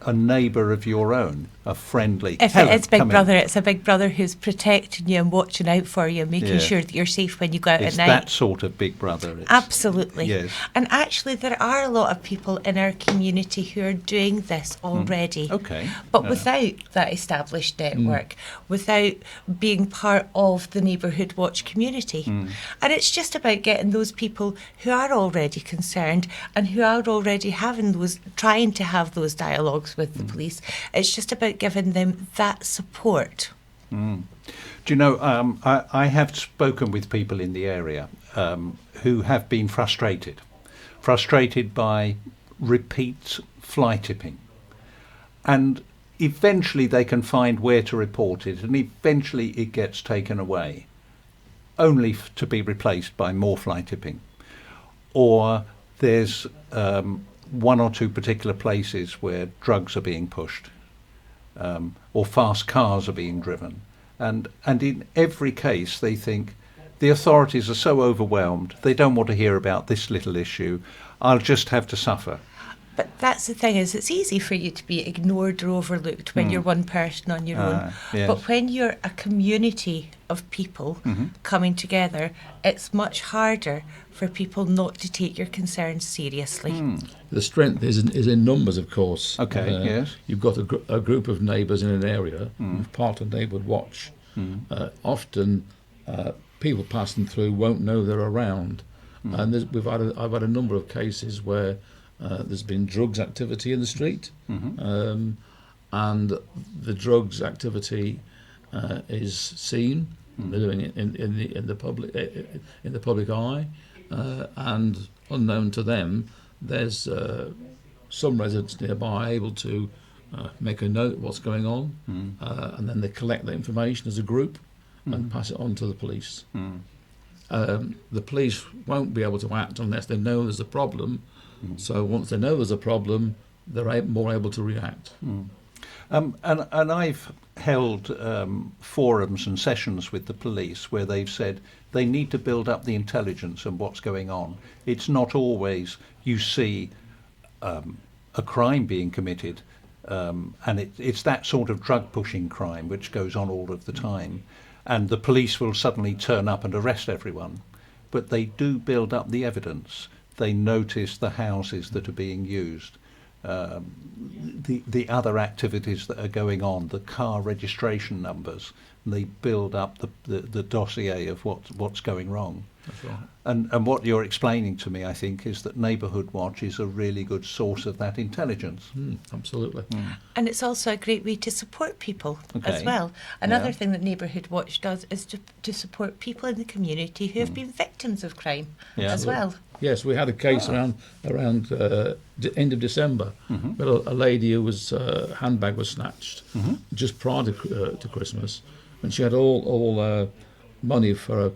a neighbour of your own, a friendly. If Helen, it is Big come Brother, in. it's a Big Brother who's protecting you and watching out for you, making sure that you're safe when you go out It's at night. that sort of Big Brother. Absolutely. Yes. And actually, there are a lot of people in our community who are doing this already. Okay. But without that established network, without being part of the Neighbourhood Watch community. And it's just about getting those people who are already concerned and who are already trying to have those dialogues with the police. It's just about giving them that support. Do you know, I have spoken with people in the area who have been frustrated by repeat fly tipping. And eventually they can find where to report it, and eventually it gets taken away, only to be replaced by more fly tipping. Or there's one or two particular places where drugs are being pushed, or fast cars are being driven. And in every case, they think the authorities are so overwhelmed, they don't want to hear about this little issue. I'll just have to suffer. But that's the thing, is it's easy for you to be ignored or overlooked when you're one person on your own. Yes. But when you're a community of people coming together, it's much harder for people not to take your concerns seriously. The strength is in numbers, of course. Okay, yes. You've got a group of neighbours in an area, part of Neighbourhood Watch. Often people passing through won't know they're around. And I've had a number of cases where there's been drugs activity in the street, and the drugs activity is seen. They're doing it in the public eye, and unknown to them, there's some residents nearby able to make a note of what's going on, and then they collect the information as a group and pass it on to the police. The police won't be able to act unless they know there's a problem. So once they know there's a problem, they're more able to react. And I've held forums and sessions with the police where they've said they need to build up the intelligence on what's going on. It's not always you see a crime being committed, and it's that sort of drug-pushing crime which goes on all of the time. And the police will suddenly turn up and arrest everyone. But they do build up the evidence. They notice the houses that are being used, the other activities that are going on, the car registration numbers, and they build up the dossier of what's going wrong. That's right. And what you're explaining to me, I think, is that Neighbourhood Watch is a really good source of that intelligence. Absolutely. And it's also a great way to support people as well. Another thing that Neighbourhood Watch does is to support people in the community who have been victims of crime as well. Yes, we had a case around the end of December where a lady whose handbag was snatched just prior to Christmas, and she had all money for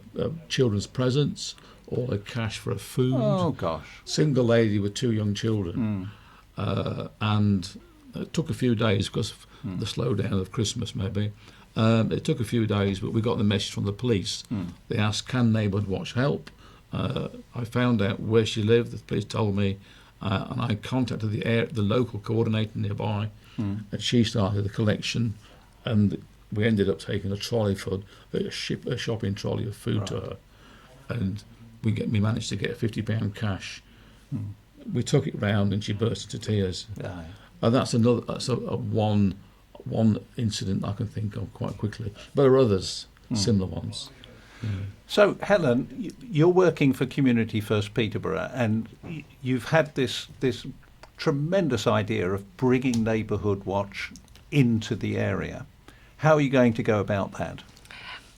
children's presents, all her cash for her food. Oh gosh! Single lady with 2 young children, and it took a few days because of the slowdown of Christmas, maybe. It took a few days, but we got the message from the police. They asked, "Can Neighbourhood Watch help?" I found out where she lived. The police told me and I contacted the local coordinator nearby, and she started the collection, and we ended up taking a shopping trolley of food to her, and we managed to get £50 cash. We took it round, and she burst into tears. And that's a one incident I can think of quite quickly. But there are others, similar ones. So, Helen, you're working for Community First Peterborough, and you've had this tremendous idea of bringing Neighbourhood Watch into the area. How are you going to go about that?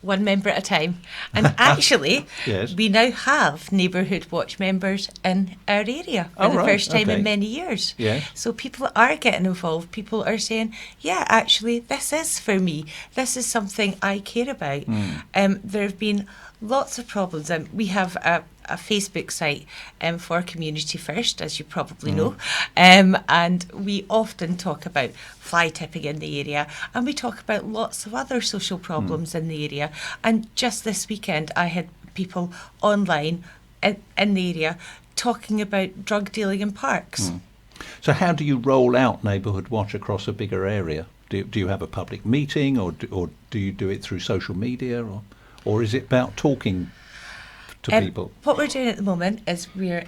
One member at a time. And actually, Yes. we now have Neighbourhood Watch members in our area for the first time in many years. Yes. So people are getting involved. People are saying, yeah, actually, this is for me. This is something I care about. There have been lots of problems. We have a Facebook site for Community First, as you probably know, and we often talk about fly tipping in the area, and we talk about lots of other social problems in the area. And just this weekend, I had people online in the area talking about drug dealing in parks. So how do you roll out Neighbourhood Watch across a bigger area? Do you have a public meeting, or do you do it through social media, or is it about talking to people? What we're doing at the moment is we're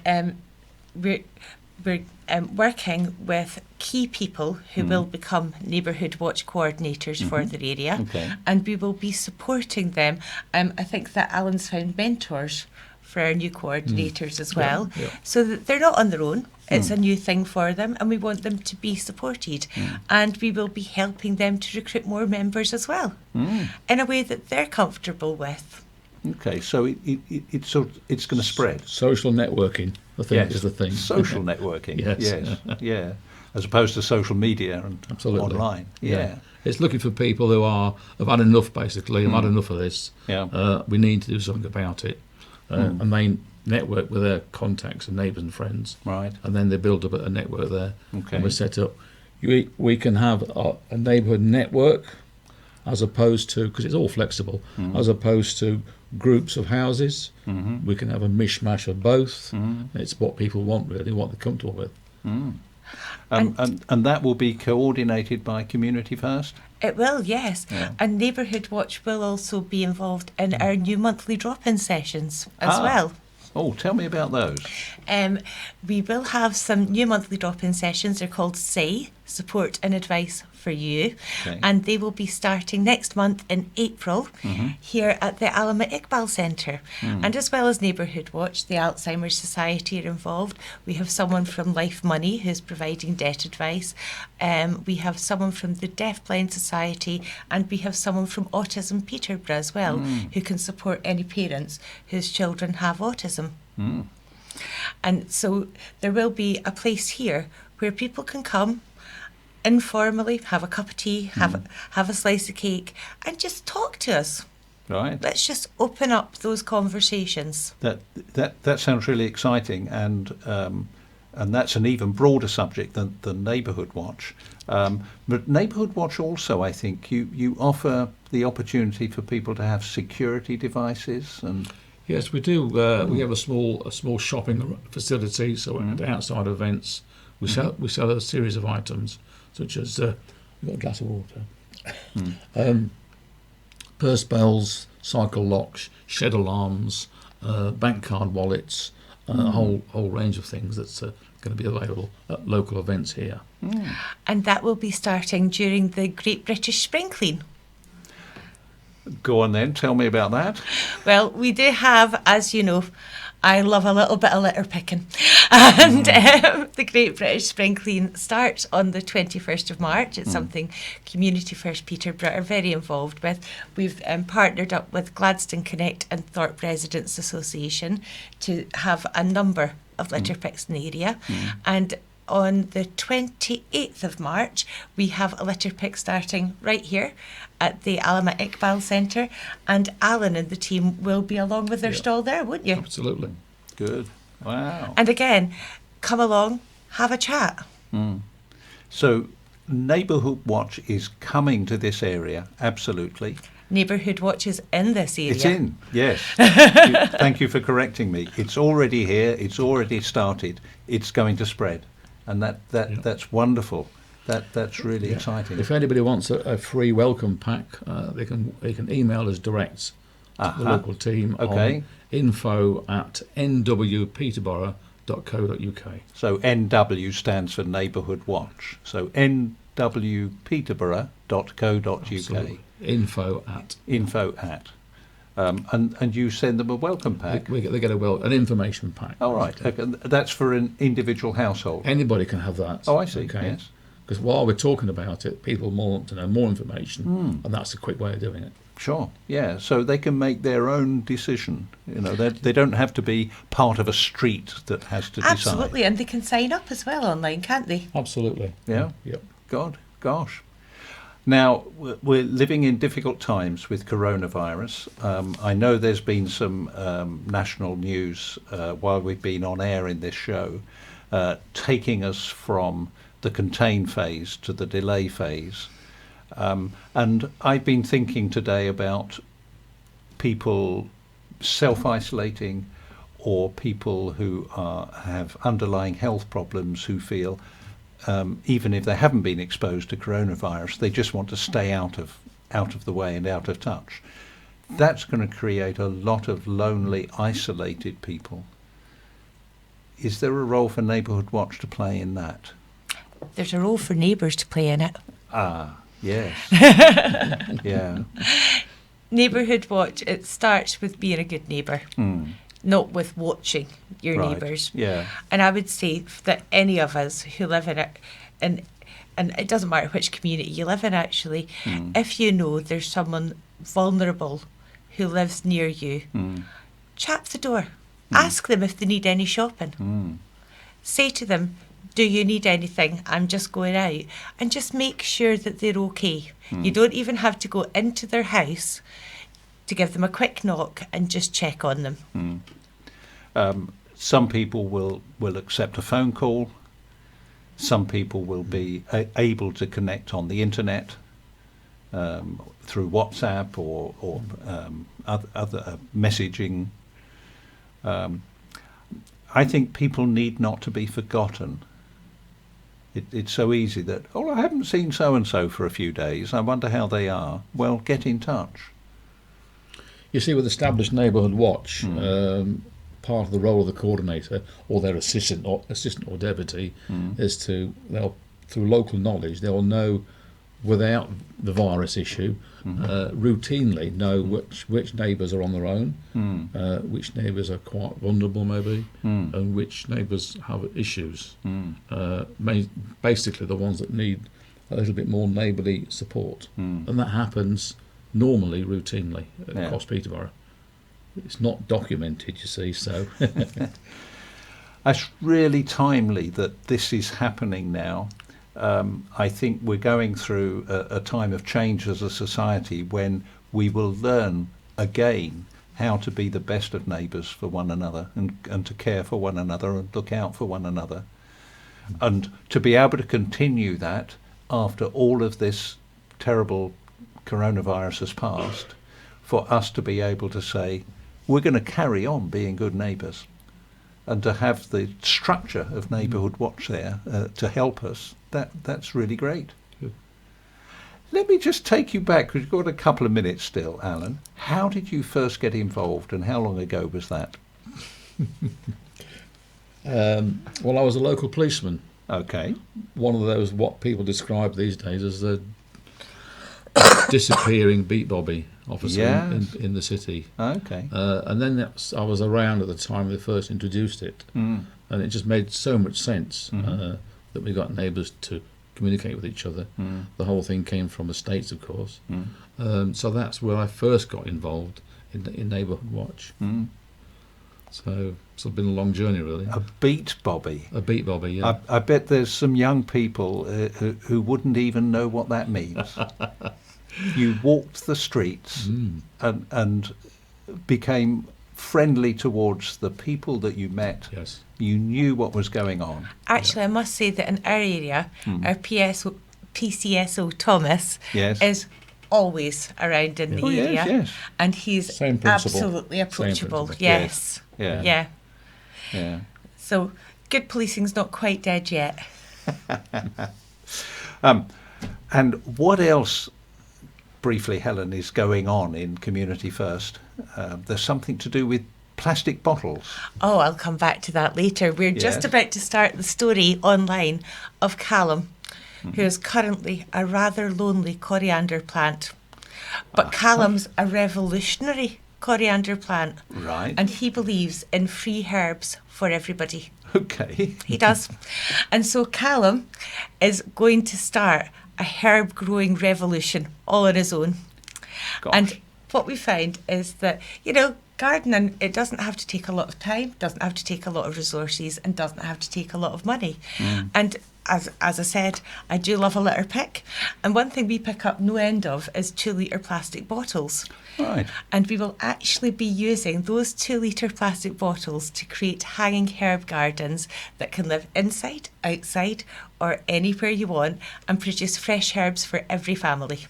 working with key people who will become Neighbourhood Watch coordinators for their area, and we will be supporting them. I think that Alan's found mentors for our new coordinators as well, so that they're not on their own. It's a new thing for them, and we want them to be supported. And we will be helping them to recruit more members as well, in a way that they're comfortable with. Okay, so it's going to spread. Social networking, I think, is the thing. Social networking, yes. Yeah, as opposed to social media and online. Yeah. It's looking for people who have had enough, basically, have had enough of this. We need to do something about it. And they network with their contacts and neighbours and friends. Right. And then they build up a network there. Okay. And we're set up. We can have a neighbourhood network, as opposed to, because it's all flexible, as opposed to groups of houses. We can have a mishmash of both. It's what people want, really, what they're comfortable with. And that will be coordinated by Community First? It will, yes. And Neighbourhood Watch will also be involved in our new monthly drop-in sessions as well. Oh, tell me about those. We will have some new monthly drop-in sessions. They're called SAY, Support and Advice for You. And they will be starting next month in April here at the Alama Iqbal Centre. And as well as Neighbourhood Watch, the Alzheimer's Society are involved. We have someone from Life Money who's providing debt advice. We have someone from the Deafblind Society, and we have someone from Autism Peterborough as well, who can support any parents whose children have autism. And so there will be a place here where people can come informally, have a cup of tea, have a slice of cake, and just talk to us. Right. Let's just open up those conversations. That sounds really exciting, and that's an even broader subject than Neighbourhood Watch. But Neighbourhood Watch also, I think, you offer the opportunity for people to have security devices and. Yes, we do. We have a small shopping facility, so at outside events, we sell a series of items, such as we've got a glass of water, purse bells, cycle locks, shed alarms, bank card wallets, a whole range of things that's going to be available at local events here. And that will be starting during the Great British Spring Clean. Go on then, tell me about that. Well, we do have, as you know, I love a little bit of litter picking. And the Great British Spring Clean starts on the 21st of March. It's something Community First Peterborough are very involved with. We've partnered up with Gladstone Connect and Thorpe Residents Association to have a number of litter picks in the area. And on the 28th of March, we have a litter pick starting right here at the Alama Iqbal Centre, and Alan and the team will be along with their stall there, won't you? Absolutely. Good. Wow. And again, come along, have a chat. So Neighbourhood Watch is coming to this area, absolutely. Neighbourhood Watch is in this area. It's in, yes. Thank you for correcting me. It's already here. It's already started. It's going to spread, and that's wonderful. That's really exciting. If anybody wants a free welcome pack, they can email us direct to the local team on info@nwpeterborough.co.uk. So NW stands for Neighbourhood Watch. So nwpeterborough.co.uk. Absolutely. Info at. And you send them a welcome pack. They get an information pack. All right. Okay. That's for an individual household. Anybody can have that. Oh, I see. Okay. Yes. Because while we're talking about it, people want to know more information, and that's a quick way of doing it. Sure, yeah. So they can make their own decision. You know, they don't have to be part of a street that has to decide. Absolutely, and they can sign up as well online, can't they? Absolutely. Yeah. Yep. Gosh. Now, we're living in difficult times with coronavirus. I know there's been some national news while we've been on air in this show, taking us from the contain phase to the delay phase. And I've been thinking today about people self-isolating, or people who have underlying health problems who feel, even if they haven't been exposed to coronavirus, they just want to stay out of the way and out of touch. That's going to create a lot of lonely, isolated people. Is there a role for Neighbourhood Watch to play in that? There's a role for neighbours to play in it. Ah, yes. Yeah. Neighbourhood Watch, it starts with being a good neighbour, not with watching your neighbours. Yeah. And I would say that any of us who live in it, and it doesn't matter which community you live in actually, if you know there's someone vulnerable who lives near you, chat the door. Ask them if they need any shopping. Say to them, do you need anything? I'm just going out. And just make sure that they're okay. You don't even have to go into their house to give them a quick knock and just check on them. Some people will accept a phone call. Some people will be able to connect on the internet through WhatsApp or other messaging. I think people need not to be forgotten. It's so easy that, I haven't seen so-and-so for a few days. I wonder how they are. Well, get in touch. You see, with Established Neighbourhood Watch, part of the role of the coordinator or their assistant or deputy is through local knowledge, they'll know without the virus issue, routinely know which neighbours are on their own, which neighbours are quite vulnerable maybe, and which neighbours have issues. Basically the ones that need a little bit more neighbourly support. And that happens normally, routinely across Peterborough. It's not documented, you see, so... It's really timely that this is happening now. I think we're going through a time of change as a society when we will learn again how to be the best of neighbours for one another and to care for one another and look out for one another. And to be able to continue that after all of this terrible coronavirus has passed, for us to be able to say, we're going to carry on being good neighbours, and to have the structure of Neighbourhood Watch there to help us, that's really great. Good. Let me just take you back, because you've got a couple of minutes still, Alan. How did you first get involved, and how long ago was that? Well, I was a local policeman. Okay. One of those, what people describe these days as the disappearing beat bobby officer in the city. Okay. And then I was around at the time they first introduced it, and it just made so much sense that we got neighbours to communicate with each other. The whole thing came from the States, of course. So that's where I first got involved in Neighbourhood Watch. So it's been a long journey, really. A beat bobby. A beat bobby, yeah. I bet there's some young people who wouldn't even know what that means. You walked the streets and became friendly towards the people that you met. Yes. You knew what was going on. Actually, I must say that in our area, our PCSO Thomas Yes. is always around in the area. Yes. And he's Same principle. absolutely approachable. principle. Yes. Yeah. So good policing's not quite dead yet. And what else, briefly, Helen, is going on in Community First? There's something to do with plastic bottles. Oh, I'll come back to that later. We're just Yes. about to start the story online of Callum, who is currently a rather lonely coriander plant. But Callum's a revolutionary coriander plant. Right. And he believes in free herbs for everybody. Okay. He does. And so Callum is going to start a herb growing revolution all on his own. Gosh. And what we find is that, gardening, it doesn't have to take a lot of time, doesn't have to take a lot of resources, and doesn't have to take a lot of money. And as I said, I do love a litter pick. And one thing we pick up no end of is 2-litre plastic bottles. Right. And we will actually be using those 2-litre plastic bottles to create hanging herb gardens that can live inside, outside, or anywhere you want and produce fresh herbs for every family.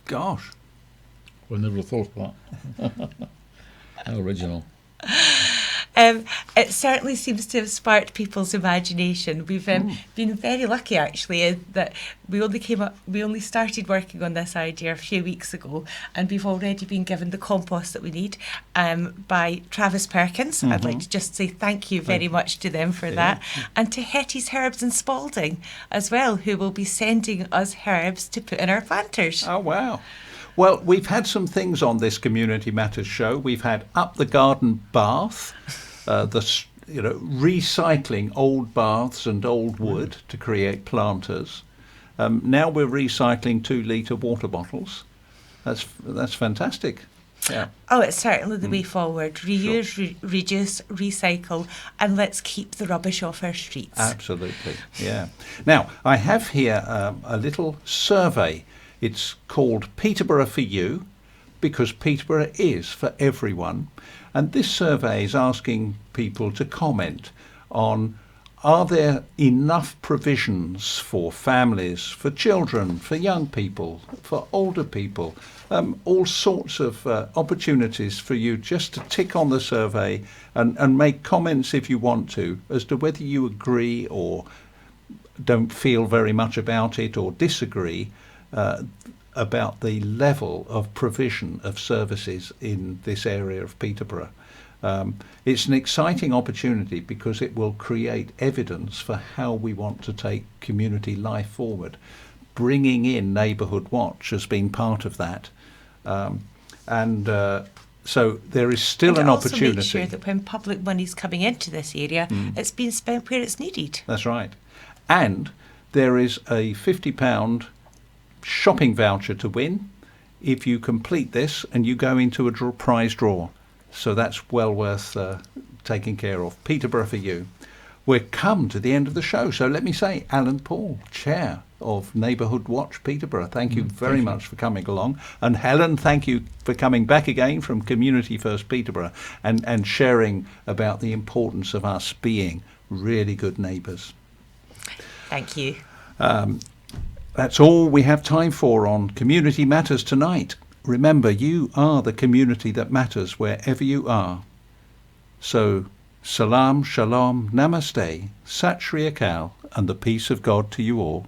Gosh. I never thought of that. How original. It certainly seems to have sparked people's imagination. We've been very lucky, actually, that we only started working on this idea a few weeks ago, and we've already been given the compost that we need by Travis Perkins. I'd like to just say thank you very much to them for that, and to Hetty's Herbs and Spalding as well, who will be sending us herbs to put in our planters. Oh, wow. Well, we've had some things on this Community Matters show. We've had Up the Garden Bath, recycling old baths and old wood to create planters. Now we're recycling 2-litre water bottles. That's fantastic. Yeah. Oh, it's certainly the way forward. Reuse, reduce, recycle, and let's keep the rubbish off our streets. Absolutely, yeah. Now, I have here a little survey. It's called Peterborough for You, because Peterborough is for everyone. And this survey is asking people to comment on, are there enough provisions for families, for children, for young people, for older people, all sorts of opportunities for you just to tick on the survey and make comments if you want to, as to whether you agree or don't feel very much about it or disagree about the level of provision of services in this area of Peterborough. It's an exciting opportunity because it will create evidence for how we want to take community life forward. Bringing in Neighbourhood Watch has been part of that. So there is still an opportunity. And also make sure that when public money's coming into this area, it's being spent where it's needed. That's right. And there is a £50 shopping voucher to win if you complete this and you go into a prize draw. So that's well worth taking care of. Peterborough for You. We've come to the end of the show. So let me say, Alan Paul, Chair of Neighbourhood Watch Peterborough, thank you very much for coming along. And Helen, thank you for coming back again from Community First Peterborough and sharing about the importance of us being really good neighbours. Thank you. That's all we have time for on Community Matters tonight. Remember, you are the community that matters wherever you are. So, salam, shalom, namaste, sat shri akal, and the peace of God to you all.